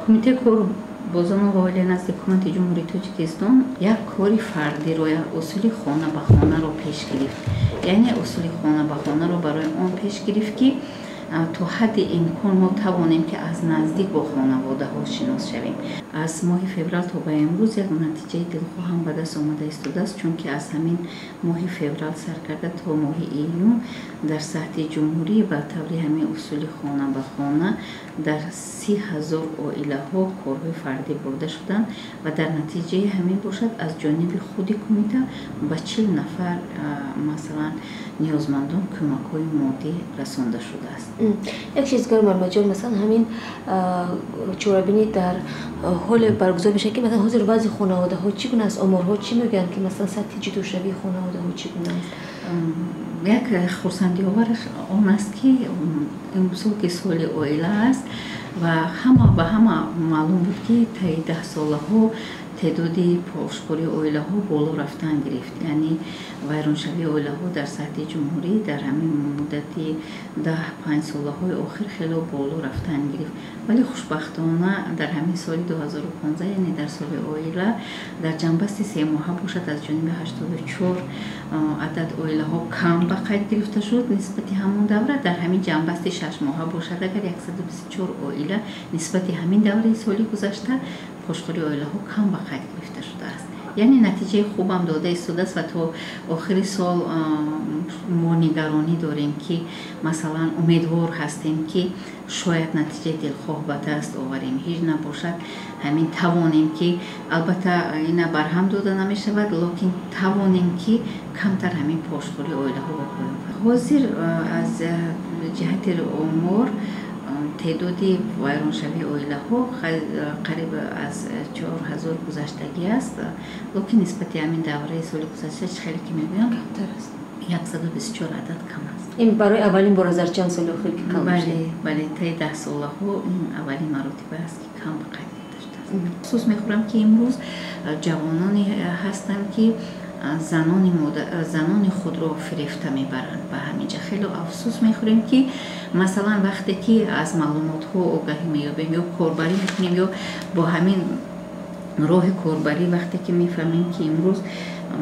کمیته کار بازان قابل نزد حکومت جمهوری تاجیکستان یک کاری فردی رو اصول خانه به خانه رو پیش گرفت. یعنی اصول خانه به خانه رو برای آن پیش گرفت که تا حد امکان ما توانیم که از نزدیک با خانواده ها شناس شویم. از ماه فوریه تا به امروز یک نتیجه دلخواه هم به دست آمده است، چون که از همین ماه فوریه سر کرده تا ماه ایون در سطح جمهوری به طور همین اصول خانه به خانه در 30,000 عائله ها کارهای فردی برده شدند و در نتیجه همین باشد از جانب خود کمیته به 40 نفر مثلا نیازمندان کمک های مادی رسانده شده است. یک چیزگار مرمت جان، مثلا همین چورابینی در حال برگزار میشه که مثلا حضور وضع خانواده ها چگونه است؟ آمارها چی میگن که مثلا سطح جدوشوی خانواده ها چگونه است؟ یک خرسندی آورش آن است که امروز که سال عائله است و همه به همه معلوم بود که طی 10 ساله ها تعداد پاسخوری عائله ها بالا رفتن گرفت. یعنی ویرانشوی عائله ها در سطح جمهوری در همین مدت 10-5 ساله های آخر خیلی بالا رفتن گرفت، ولی خوشبختانه در همین سال 2015 یعنی در سال عائله در جنبست 3 ماهه باشد از جانب 84 عدد عائله ها کم به قید گرفته شد نسبت همون دوره. در همین جنبست 6 ماهه باشد اگر 124 عائله نسبت همین دوره سالی گذشته پاسخوری عائله ها کم به قید گرفته شده است. یعنی نتیجه خوبم داده است و تا آخر سال ما نگرانی داریم که مثلا امیدوار هستیم که شاید نتیجه دلخواه به دست آوریم، هیچ نباشد همین توانیم که البته این برهم داده نمی شود لیکن توانیم که کمتر همین پاسخوری عائله ها بکنیم. حاضر از جهت آمار تعداد ویرانشوی عائله ها قریب از 4,000 گذشتگی است، لیکن نسبت همین دوره سال گذشته خیلی که میگویم کمتر است، 124 عدد کم است. این برای اولین بار از چند سال اخیر که کم شده؟ بله طی 10 ساله ها این اولین مراتب است که کم به قید گرفته شده است. افسوس میخورم که امروز جوانانی هستند که زنان خود را فریفته میبرند. به همینجا خیلی افسوس میخوریم که مثلا وقتی که از معلومات ها آگاهی مییابیم یا کاربری میکنیم یا با همین راه کاربری وقتی که میفهمیم که امروز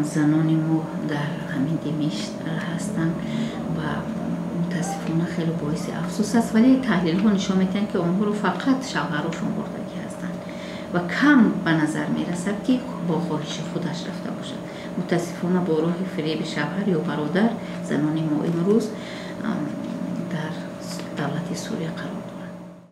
زنان ما در همین دمشق هستند و متاسفانه خیلی باعث افسوس است، ولی تحلیل ها نشان میدن که آنها رو فقط شوهرشون بردگی هستند و کم به نظر میرسد که با خواهش خودش رفته باشد. متاسفانه با راه فریب شوهر یا برادر زنان ما امروز در دولت سوریه قرار